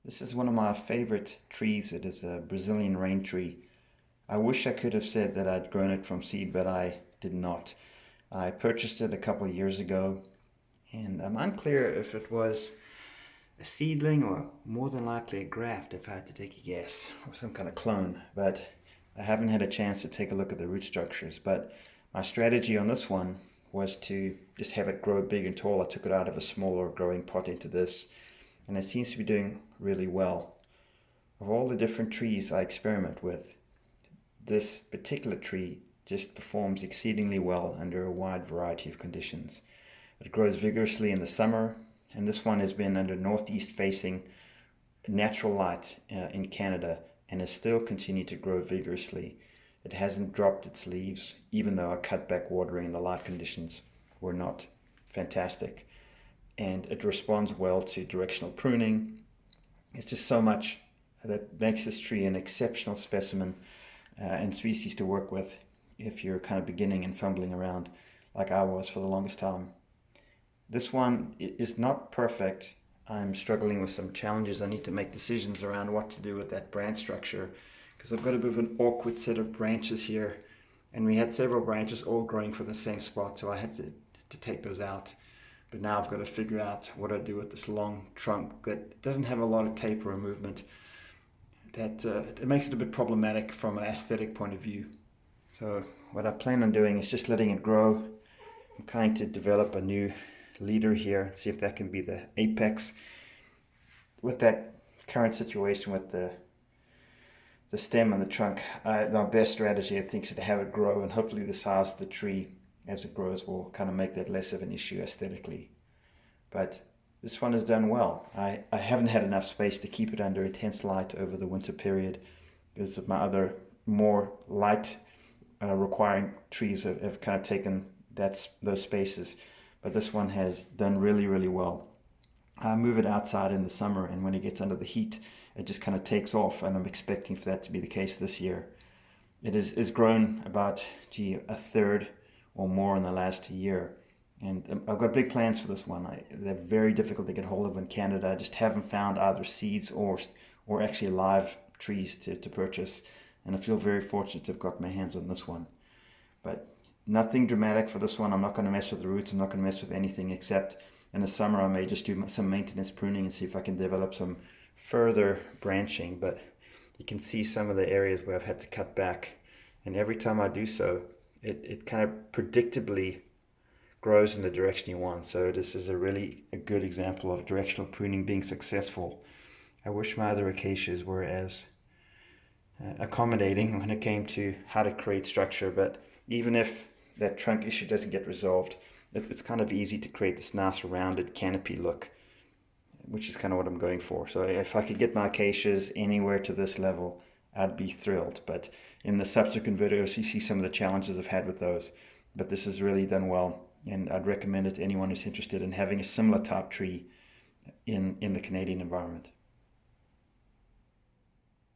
This is one of my favorite trees. It is a Brazilian rain tree. I wish I could have said that I'd grown it from seed, but I did not. I purchased it a couple of years ago, and I'm unclear if it was a seedling or more than likely a graft, if I had to take a guess, or some kind of clone. But I haven't had a chance to take a look at the root structures. But my strategy on this one was to just have it grow big and tall. I took it out of a smaller growing pot into this, and it seems to be doing really well. Of all the different trees I experiment with, this particular tree just performs exceedingly well under a wide variety of conditions. It grows vigorously in the summer, and this one has been under northeast facing natural light in Canada and has still continued to grow vigorously. It hasn't dropped its leaves, even though I cut back watering and the light conditions were not fantastic. And it responds well to directional pruning. It's just so much that makes this tree an exceptional specimen and species to work with if you're kind of beginning and fumbling around like I was for the longest time. This one is not perfect. I'm struggling with some challenges. I need to make decisions around what to do with that branch structure because I've got a bit of an awkward set of branches here, and we had several branches all growing for the same spot, so I had to take those out. But now I've got to figure out what I do with this long trunk that doesn't have a lot of taper or movement. That it makes it a bit problematic from an aesthetic point of view. So what I plan on doing is just letting it grow. I'm trying to develop a new leader here, see if that can be the apex. With that current situation with the stem and the trunk, our best strategy I think is to have it grow, and hopefully the size of the tree as it grows will kind of make that less of an issue aesthetically. But this one has done well. I haven't had enough space to keep it under intense light over the winter period because of my other more light requiring trees have kind of taken those spaces. But this one has done really, really well. I move it outside in the summer, and when it gets under the heat, it just kind of takes off, and I'm expecting for that to be the case this year. It is grown about a third or more in the last year. And I've got big plans for this one. They're very difficult to get hold of in Canada. I just haven't found either seeds or actually live trees to purchase. And I feel very fortunate to have got my hands on this one. But nothing dramatic for this one. I'm not going to mess with the roots. I'm not going to mess with anything except in the summer I may just do some maintenance pruning and see if I can develop some further branching. But you can see some of the areas where I've had to cut back. And every time I do so, it kind of predictably grows in the direction you want. So this is a good example of directional pruning being successful. I wish my other acacias were as accommodating when it came to how to create structure, but even if that trunk issue doesn't get resolved, it's kind of easy to create this nice rounded canopy look, which is kind of what I'm going for. So if I could get my acacias anywhere to this level, I'd be thrilled. But in the subsequent videos, you see some of the challenges I've had with those. But this has really done well, and I'd recommend it to anyone who's interested in having a similar type tree in the Canadian environment.